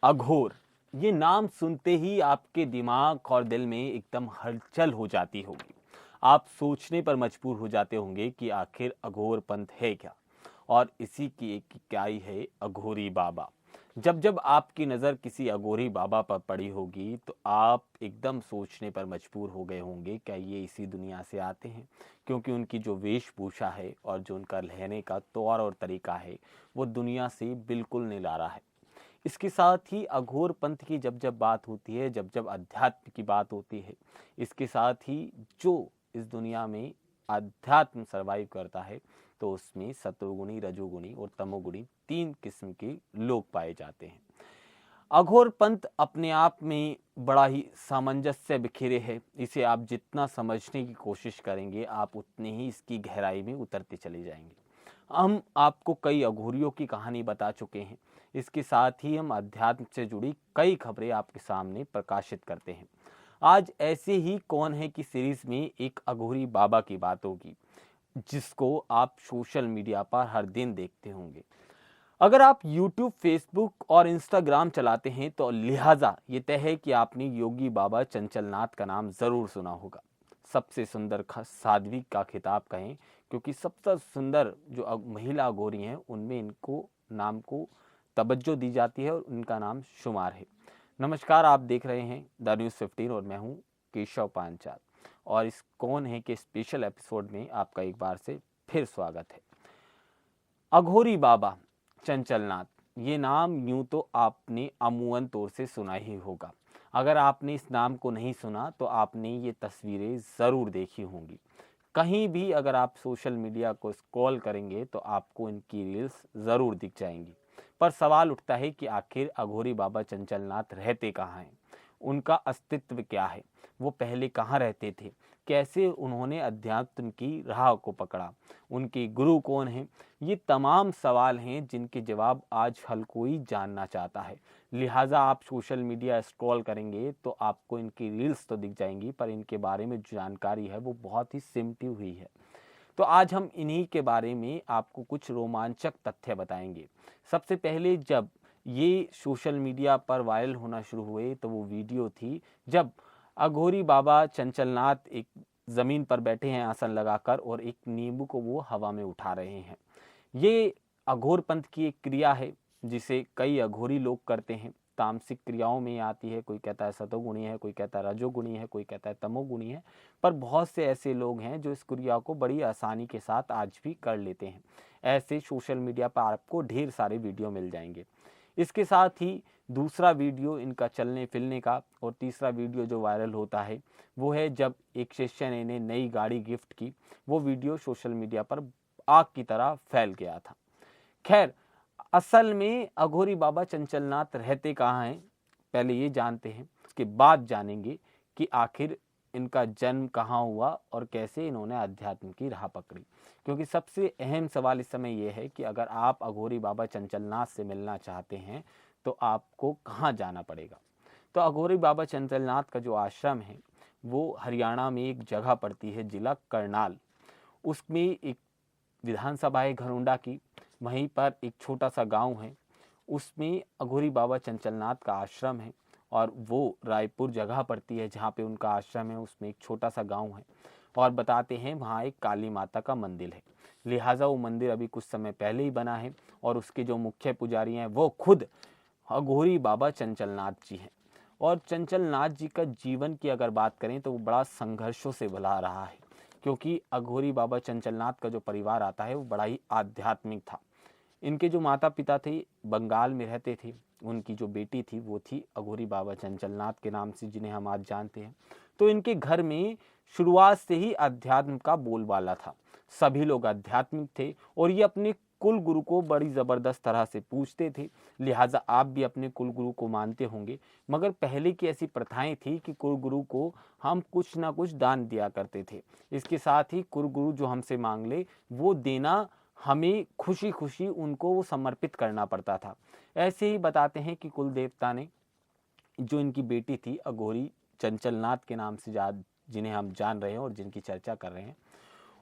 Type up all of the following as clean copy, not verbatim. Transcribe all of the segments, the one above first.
अघोर, ये नाम सुनते ही आपके दिमाग और दिल में एकदम हलचल हो जाती होगी। आप सोचने पर मजबूर हो जाते होंगे कि आखिर अघोर पंथ है क्या, और इसी की एक इकाई है अघोरी बाबा। जब जब आपकी नज़र किसी अघोरी बाबा पर पड़ी होगी तो आप एकदम सोचने पर मजबूर हो गए होंगे, क्या ये इसी दुनिया से आते हैं? क्योंकि उनकी जो वेशभूषा है और जो उनका रहने का तौर और तरीका है, वो दुनिया से बिल्कुल निराला है। इसके साथ ही अघोर पंथ की जब जब बात होती है, जब जब अध्यात्म की बात होती है, इसके साथ ही जो इस दुनिया में अध्यात्म सर्वाइव करता है, तो उसमें सतोगुणी, रजोगुणी और तमोगुणी तीन किस्म के लोग पाए जाते हैं। अघोर पंथ अपने आप में बड़ा ही सामंजस्य बिखेरे है। इसे आप जितना समझने की कोशिश करेंगे, आप उतने ही इसकी गहराई में उतरते चले जाएंगे। हम आपको कई अघोरियों की कहानी बता चुके हैं। इसके साथ ही हम अध्यात्म से जुड़ी कई खबरें आपके सामने प्रकाशित करते हैं। आज ऐसे ही कौन है कि सीरीज में एक अघोरी बाबा की बात होगी, जिसको आप सोशल मीडिया पर हर दिन देखते होंगे। अगर आप YouTube, Facebook और Instagram चलाते हैं तो लिहाजा ये तय है कि आपने योगी बाबा चंचलनाथ का नाम ज़रूर सुना होगा। सबसे सुंदर साध्वी का खिताब कहें, क्योंकि सबसे सुंदर जो महिला अघोरी हैं उनमें इनको नाम को तवज्जो दी जाती है और उनका नाम शुमार है। नमस्कार, आप देख रहे हैं द न्यूज़ 15 और मैं हूं केशव पांचाल, और इस कौन है के स्पेशल एपिसोड में आपका एक बार से फिर स्वागत है। अघोरी बाबा चंचलनाथ, ये नाम यूं तो आपने अमूमन तौर से सुना ही होगा। अगर आपने इस नाम को नहीं सुना तो आपने ये तस्वीरें ज़रूर देखी होंगी। कहीं भी अगर आप सोशल मीडिया को स्क्रॉल करेंगे तो आपको इनकी रील्स ज़रूर दिख जाएंगी। पर सवाल उठता है कि आखिर अघोरी बाबा चंचलनाथ रहते कहाँ हैं? उनका अस्तित्व क्या है? वो पहले कहाँ रहते थे? कैसे उन्होंने अध्यात्म की राह को पकड़ा? उनके गुरु कौन हैं? ये तमाम सवाल हैं जिनके जवाब आज हर कोई जानना चाहता है। लिहाजा आप सोशल मीडिया स्क्रॉल करेंगे तो आपको इनकी रील्स तो दिख जाएंगी, पर इनके बारे में जो जानकारी है वो बहुत ही सिमटी हुई है। तो आज हम इन्हीं के बारे में आपको कुछ रोमांचक तथ्य बताएंगे। सबसे पहले, जब ये सोशल मीडिया पर वायरल होना शुरू हुए तो वो वीडियो थी जब अघोरी बाबा चंचलनाथ एक ज़मीन पर बैठे हैं आसन लगाकर, और एक नींबू को वो हवा में उठा रहे हैं। ये अघोर पंथ की एक क्रिया है जिसे कई अघोरी लोग करते हैं। तामसिक क्रियाओं में आती है। कोई कहता है सतोगुणी है, कोई कहता है रजोगुणी है, कोई कहता है तमोगुणी है। पर बहुत से ऐसे लोग हैं जो इस क्रिया को बड़ी आसानी के साथ आज भी कर लेते हैं। ऐसे सोशल मीडिया पर आपको ढेर सारे वीडियो मिल जाएंगे। इसके साथ ही दूसरा वीडियो इनका चलने फिरने का, और तीसरा वीडियो जो वायरल होता है वो है जब एक शिष्य ने इन्हें नई गाड़ी गिफ्ट की। वो वीडियो सोशल मीडिया पर आग की तरह फैल गया था। खैर, असल में अघोरी बाबा चंचलनाथ रहते कहाँ हैं, पहले ये जानते हैं। उसके बाद जानेंगे कि आखिर इनका जन्म कहाँ हुआ और कैसे इन्होंने अध्यात्म की राह पकड़ी। क्योंकि सबसे अहम सवाल इस समय ये है कि अगर आप अघोरी बाबा चंचलनाथ से मिलना चाहते हैं तो आपको कहाँ जाना पड़ेगा। तो अघोरी बाबा चंचलनाथ का जो आश्रम है वो हरियाणा में एक जगह पड़ती है, जिला करनाल। उसमें एक विधानसभा है घरोंडा की। वहीं पर एक छोटा सा गांव है, उसमें अघोरी बाबा चंचलनाथ का आश्रम है। और वो रायपुर जगह पड़ती है जहाँ पे उनका आश्रम है, उसमें एक छोटा सा गांव है। और बताते हैं वहाँ एक काली माता का मंदिर है। लिहाजा वो मंदिर अभी कुछ समय पहले ही बना है, और उसके जो मुख्य पुजारी हैं वो खुद अघोरी बाबा चंचलनाथ जी हैं। और चंचलनाथ जी का जीवन की अगर बात करें तो वो बड़ा संघर्षों से भरा रहा है। क्योंकि अघोरी बाबा चंचलनाथ का जो परिवार आता है वो बड़ा ही आध्यात्मिक था। इनके जो माता पिता थे बंगाल में रहते थे। उनकी जो बेटी थी वो थी अघोरी बाबा चंचलनाथ के नाम से, जिन्हें हम आज जानते हैं। तो इनके घर में शुरुआत से ही अध्यात्म का बोलबाला था। सभी लोग आध्यात्मिक थे और ये अपने कुल गुरु को बड़ी ज़बरदस्त तरह से पूजते थे। लिहाजा आप भी अपने कुल गुरु को मानते होंगे। मगर पहले की ऐसी प्रथाएं थी कि कुल गुरु को हम कुछ ना कुछ दान दिया करते थे। इसके साथ ही कुल गुरु जो हमसे मांग ले वो देना, हमें खुशी खुशी उनको वो समर्पित करना पड़ता था। ऐसे ही बताते हैं कि कुल देवता ने जो इनकी बेटी थी अघोरी चंचलनाथ के नाम से जिन्हें हम जान रहे हैं और जिनकी चर्चा कर रहे हैं,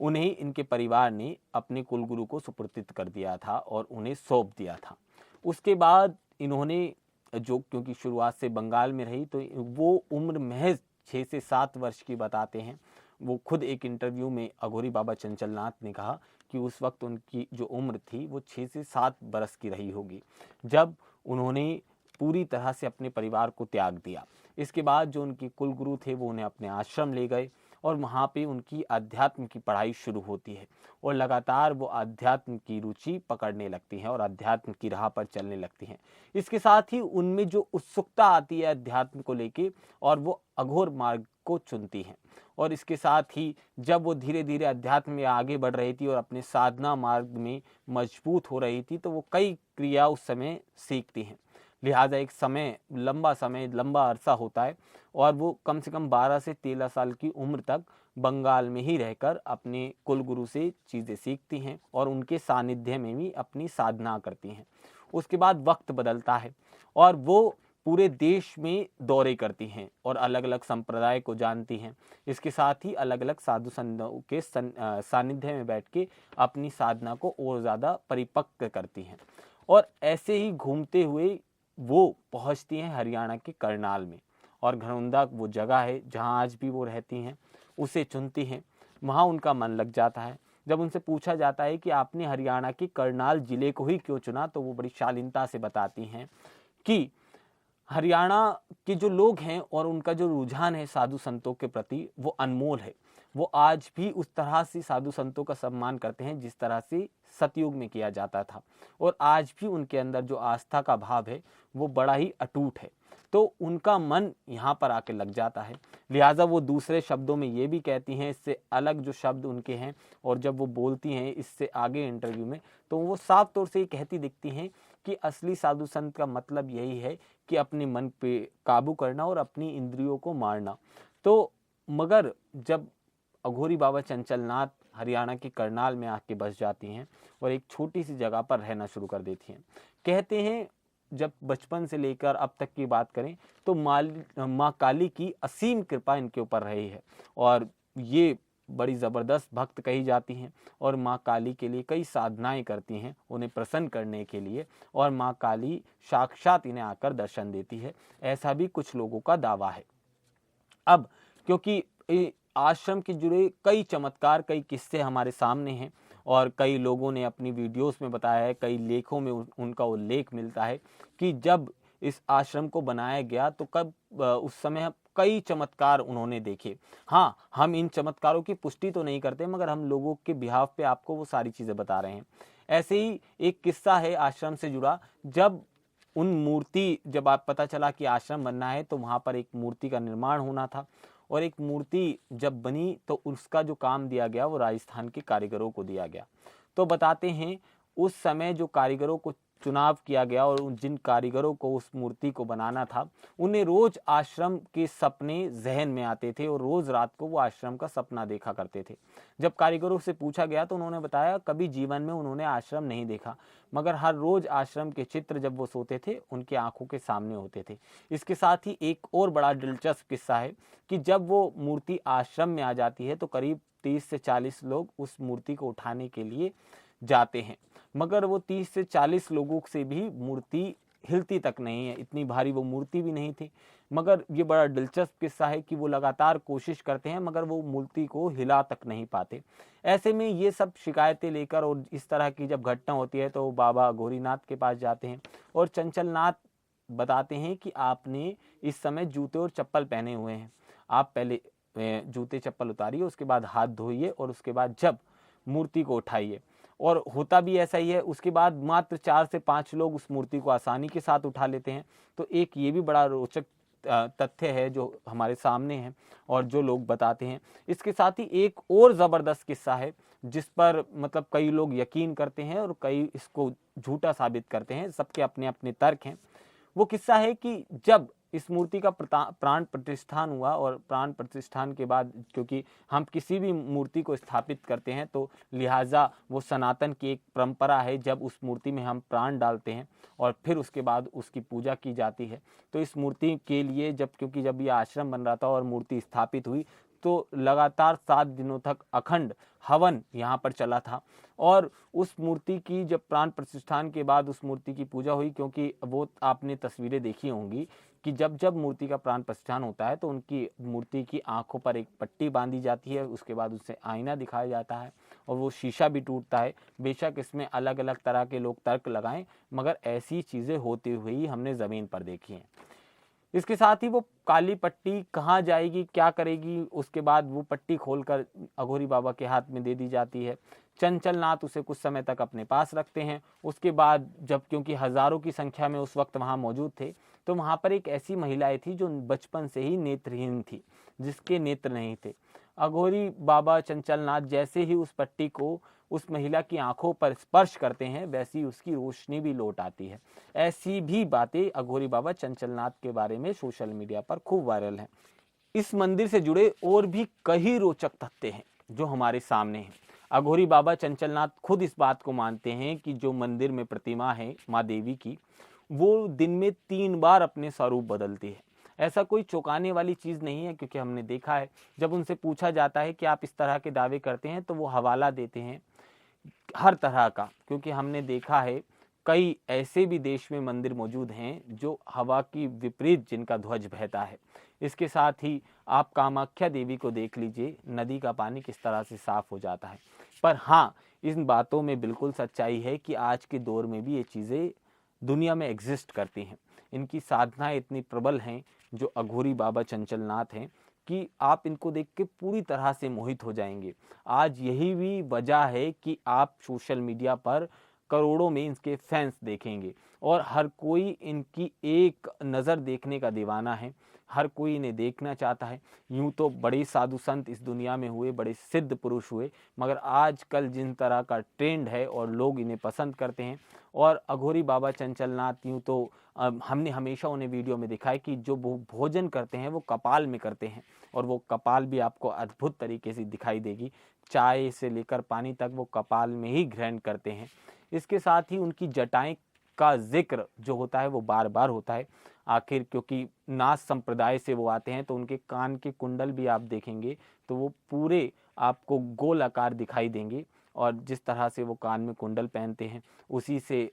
उन्हें इनके परिवार ने अपने कुलगुरु को सुपुर्द कर दिया था और उन्हें सौंप दिया था। उसके बाद इन्होंने जो क्योंकि शुरुआत से बंगाल में रही, तो वो उम्र महज 6 से 7 वर्ष की बताते हैं। वो खुद एक इंटरव्यू में अघोरी बाबा चंचलनाथ ने कहा कि उस वक्त उनकी जो उम्र थी वो 6 से 7 बरस की रही होगी, जब उन्होंने पूरी तरह से अपने परिवार को त्याग दिया। इसके बाद जो उनके कुल गुरु थे वो उन्हें अपने आश्रम ले गए और वहाँ पे उनकी अध्यात्म की पढ़ाई शुरू होती है और लगातार वो अध्यात्म की रुचि पकड़ने लगती हैं और अध्यात्म की राह पर चलने लगती हैं। इसके साथ ही उनमें जो उत्सुकता आती है अध्यात्म को लेके और वो अघोर मार्ग को चुनती हैं। और इसके साथ ही जब वो धीरे धीरे अध्यात्म में आगे बढ़ रही थी और अपने साधना मार्ग में मजबूत हो रही थी, तो वो कई क्रिया उस समय सीखती हैं। लिहाजा एक लंबा अरसा होता है और वो कम से कम 12 से 13 साल की उम्र तक बंगाल में ही रहकर अपने कुल गुरु से चीज़ें सीखती हैं और उनके सानिध्य में भी अपनी साधना करती हैं। उसके बाद वक्त बदलता है और वो पूरे देश में दौरे करती हैं और अलग अलग संप्रदाय को जानती हैं। इसके साथ ही अलग अलग साधु संतों के सानिध्य में बैठ के अपनी साधना को और ज़्यादा परिपक्व करती हैं। और ऐसे ही घूमते हुए वो पहुंचती हैं हरियाणा के करनाल में, और घरौंदा वो जगह है जहां आज भी वो रहती हैं, उसे चुनती हैं। वहां उनका मन लग जाता है। जब उनसे पूछा जाता है कि आपने हरियाणा के करनाल जिले को ही क्यों चुना, तो वो बड़ी शालीनता से बताती हैं कि हरियाणा के जो लोग हैं और उनका जो रुझान है साधु संतों के प्रति वो अनमोल है। वो आज भी उस तरह से साधु संतों का सम्मान करते हैं जिस तरह से सतयुग में किया जाता था, और आज भी उनके अंदर जो आस्था का भाव है वो बड़ा ही अटूट है। तो उनका मन यहाँ पर आके लग जाता है। लिहाजा वो दूसरे शब्दों में ये भी कहती हैं, इससे अलग जो शब्द उनके हैं, और जब वो बोलती हैं इससे आगे इंटरव्यू में, तो वो साफ तौर से ये कहती दिखती हैं कि असली साधु संत का मतलब यही है कि अपने मन पे काबू करना और अपनी इंद्रियों को मारना। तो मगर जब अघोरी बाबा चंचलनाथ हरियाणा के करनाल में आके बस जाती हैं और एक छोटी सी जगह पर रहना शुरू कर देती हैं। कहते हैं जब बचपन से लेकर अब तक की बात करें तो माँ काली की असीम कृपा इनके ऊपर रही है, और ये बड़ी ज़बरदस्त भक्त कही जाती हैं और माँ काली के लिए कई साधनाएं करती हैं उन्हें प्रसन्न करने के लिए, और माँ काली साक्षात इन्हें आकर दर्शन देती है, ऐसा भी कुछ लोगों का दावा है। अब क्योंकि आश्रम के जुड़े कई चमत्कार, कई किस्से हमारे सामने हैं और कई लोगों ने अपनी वीडियोस में बताया है, कई लेखों में उनका उल्लेख मिलता है कि जब इस आश्रम को बनाया गया तो उस समय कई चमत्कार उन्होंने देखे। हाँ, हम इन चमत्कारों की पुष्टि तो नहीं करते, मगर हम लोगों के बिहाफ पे आपको वो सारी चीज़ें बता रहे हैं। ऐसे ही एक किस्सा है आश्रम से जुड़ा। जब आप पता चला कि आश्रम बनना है तो वहाँ पर एक मूर्ति का निर्माण होना था, और एक मूर्ति जब बनी तो उसका जो काम दिया गया वो राजस्थान के कारीगरों को दिया गया। तो बताते हैं उस समय जो कारीगरों को चुनाव किया गया और जिन कारीगरों को उस मूर्ति को बनाना था, उन्हें रोज आश्रम के सपने जहन में आते थे और रोज रात को वो आश्रम का सपना देखा करते थे। जब कारीगरों से पूछा गया तो उन्होंने बताया कभी जीवन में उन्होंने आश्रम नहीं देखा, मगर हर रोज आश्रम के चित्र जब वो सोते थे उनकी आंखों के सामने होते थे। इसके साथ ही एक और बड़ा दिलचस्प किस्सा है कि जब वो मूर्ति आश्रम में आ जाती है तो करीब 30 से 40 लोग उस मूर्ति को उठाने के लिए जाते हैं, मगर वो 30 से 40 लोगों से भी मूर्ति हिलती तक नहीं है, इतनी भारी वो मूर्ति भी नहीं थी। मगर ये बड़ा दिलचस्प किस्सा है कि वो लगातार कोशिश करते हैं मगर वो मूर्ति को हिला तक नहीं पाते। ऐसे में ये सब शिकायतें लेकर और इस तरह की जब घटना होती है तो बाबा गौरीनाथ के पास जाते हैं और चंचलनाथ बताते हैं कि आपने इस समय जूते और चप्पल पहने हुए हैं, आप पहले जूते चप्पल उतारिए, उसके बाद हाथ धोइए और उसके बाद जब मूर्ति को उठाइए। और होता भी ऐसा ही है। उसके बाद मात्र 4 से 5 लोग उस मूर्ति को आसानी के साथ उठा लेते हैं। तो एक ये भी बड़ा रोचक तथ्य है जो हमारे सामने है और जो लोग बताते हैं। इसके साथ ही एक और ज़बरदस्त किस्सा है जिस पर मतलब कई लोग यकीन करते हैं और कई इसको झूठा साबित करते हैं, सबके अपने अपने तर्क हैं। वो किस्सा है कि जब इस मूर्ति का प्राण प्रतिष्ठान हुआ और प्राण प्रतिष्ठान के बाद क्योंकि हम किसी भी मूर्ति को स्थापित करते हैं तो लिहाजा वो सनातन की एक परंपरा है, जब उस मूर्ति में हम प्राण डालते हैं और फिर उसके बाद उसकी पूजा की जाती है। तो इस मूर्ति के लिए जब ये आश्रम बन रहा था और मूर्ति स्थापित हुई तो लगातार 7 दिनों तक अखंड हवन यहाँ पर चला था और उस मूर्ति की जब प्राण प्रतिष्ठान के बाद उस मूर्ति की पूजा हुई, क्योंकि वो आपने तस्वीरें देखी होंगी कि जब जब मूर्ति का प्राण प्रतिष्ठान होता है तो उनकी मूर्ति की आंखों पर एक पट्टी बांधी जाती है, उसके बाद उससे आईना दिखाया जाता है और वो शीशा भी टूटता है। बेशक इसमें अलग अलग तरह के लोग तर्क लगाएं, मगर ऐसी चीज़ें होती हुई हमने ज़मीन पर देखी हैं। इसके साथ ही वो काली पट्टी कहाँ जाएगी, क्या करेगी, उसके बाद वो पट्टी खोलकर अघोरी बाबा के हाथ में दे दी जाती है। चंचल नाथ उसे कुछ समय तक अपने पास रखते हैं। उसके बाद जब, क्योंकि हजारों की संख्या में उस वक्त वहाँ मौजूद थे, तो वहाँ पर एक ऐसी महिलाएं थी जो बचपन से ही नेत्रहीन थी, जिसके नेत्र नहीं थे। अघोरी बाबा चंचल नाथ जैसे ही उस पट्टी को उस महिला की आंखों पर स्पर्श करते हैं, वैसी उसकी रोशनी भी लौट आती है। ऐसी भी बातें अघोरी बाबा चंचलनाथ के बारे में सोशल मीडिया पर खूब वायरल हैं। इस मंदिर से जुड़े और भी कई रोचक तथ्य हैं जो हमारे सामने हैं। अघोरी बाबा चंचलनाथ खुद इस बात को मानते हैं कि जो मंदिर में प्रतिमा है माँ देवी की, वो दिन में 3 बार अपने स्वरूप बदलती है। ऐसा कोई चौंकाने वाली चीज़ नहीं है, क्योंकि हमने देखा है जब उनसे पूछा जाता है कि आप इस तरह के दावे करते हैं, तो वो हवाला देते हैं हर तरह का, क्योंकि हमने देखा है कई ऐसे भी देश में मंदिर मौजूद हैं जो हवा की विपरीत जिनका ध्वज बहता है। इसके साथ ही आप कामाख्या देवी को देख लीजिए, नदी का पानी किस तरह से साफ हो जाता है। पर हाँ, इन बातों में बिल्कुल सच्चाई है कि आज के दौर में भी ये चीज़ें दुनिया में एग्जिस्ट करती हैं। इनकी साधनाएं इतनी प्रबल हैं जो अघोरी बाबा चंचलनाथ हैं कि आप इनको देख के पूरी तरह से मोहित हो जाएंगे। आज यही भी वजह है कि आप सोशल मीडिया पर करोड़ों में इनके फैंस देखेंगे और हर कोई इनकी एक नज़र देखने का दीवाना है। हर कोई इन्हें देखना चाहता है। यूं तो बड़े साधु संत इस दुनिया में हुए, बड़े सिद्ध पुरुष हुए, मगर आजकल जिन तरह का ट्रेंड है और लोग इन्हें पसंद करते हैं, और अघोरी बाबा चंचलनाथ यूं तो हमने हमेशा उन्हें वीडियो में दिखा है कि जो भोजन करते हैं वो कपाल में करते हैं, और वो कपाल भी आपको अद्भुत तरीके से दिखाई देगी। चाय से लेकर पानी तक वो कपाल में ही ग्रहण करते हैं। इसके साथ ही उनकी जटाएं का जिक्र जो होता है वो बार बार होता है। आखिर क्योंकि नाथ संप्रदाय से वो आते हैं, तो उनके कान के कुंडल भी आप देखेंगे तो वो पूरे आपको गोल आकार दिखाई देंगे, और जिस तरह से वो कान में कुंडल पहनते हैं उसी से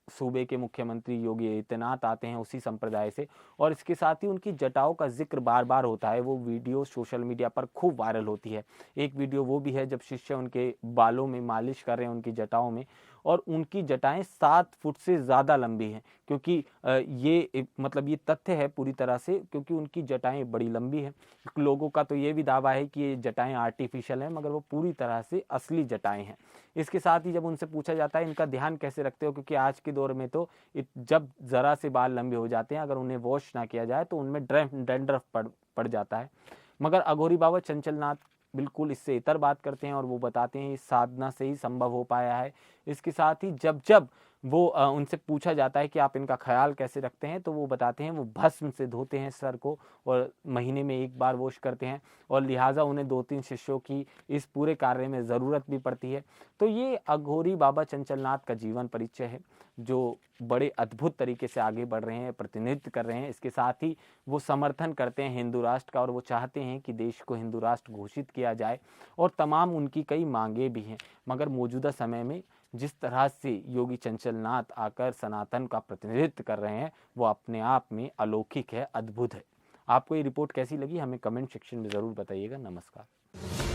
सूबे के मुख्यमंत्री योगी आदित्यनाथ आते हैं, उसी संप्रदाय से। और इसके साथ ही उनकी जटाओं का जिक्र बार बार होता है। वो वीडियो सोशल मीडिया पर खूब वायरल होती है। एक वीडियो वो भी है जब शिष्य उनके बालों में मालिश कर रहे हैं, उनकी जटाओं में, और उनकी जटाएं 7 फुट से ज़्यादा लंबी हैं, क्योंकि ये मतलब ये तथ्य है पूरी तरह से, क्योंकि उनकी जटाएं बड़ी लंबी हैं। लोगों का तो ये भी दावा है कि ये जटाएं आर्टिफिशियल हैं, मगर वो पूरी तरह से असली जटाएं हैं। इसके साथ ही जब उनसे पूछा जाता है इनका ध्यान कैसे रखते हो, क्योंकि आज के दौर में तो जब ज़रा से बाल लंबे हो जाते हैं, अगर उन्हें वॉश ना किया जाए तो उनमें डैंड्रफ पड़ जाता है। मगर अघोरी बाबा चंचलनाथ बिल्कुल इससे इतर बात करते हैं और वो बताते हैं इस साधना से ही संभव हो पाया है। इसके साथ ही जब जब वो उनसे पूछा जाता है कि आप इनका ख्याल कैसे रखते हैं, तो वो बताते हैं वो भस्म से धोते हैं सर को और महीने में 1 बार वॉश करते हैं, और लिहाजा उन्हें 2-3 शिष्यों की इस पूरे कार्य में ज़रूरत भी पड़ती है। तो ये अघोरी बाबा चंचलनाथ का जीवन परिचय है जो बड़े अद्भुत तरीके से आगे बढ़ रहे हैं, प्रतिनिधित्व कर रहे हैं। इसके साथ ही वो समर्थन करते हैं हिंदू राष्ट्र का, और वो चाहते हैं कि देश को हिंदू राष्ट्र घोषित किया जाए, और तमाम उनकी कई मांगे भी हैं। मगर मौजूदा समय में जिस तरह से योगी चंचलनाथ आकर सनातन का प्रतिनिधित्व कर रहे हैं, वो अपने आप में अलौकिक है, अद्भुत है। आपको ये रिपोर्ट कैसी लगी हमें कमेंट सेक्शन में ज़रूर बताइएगा। नमस्कार।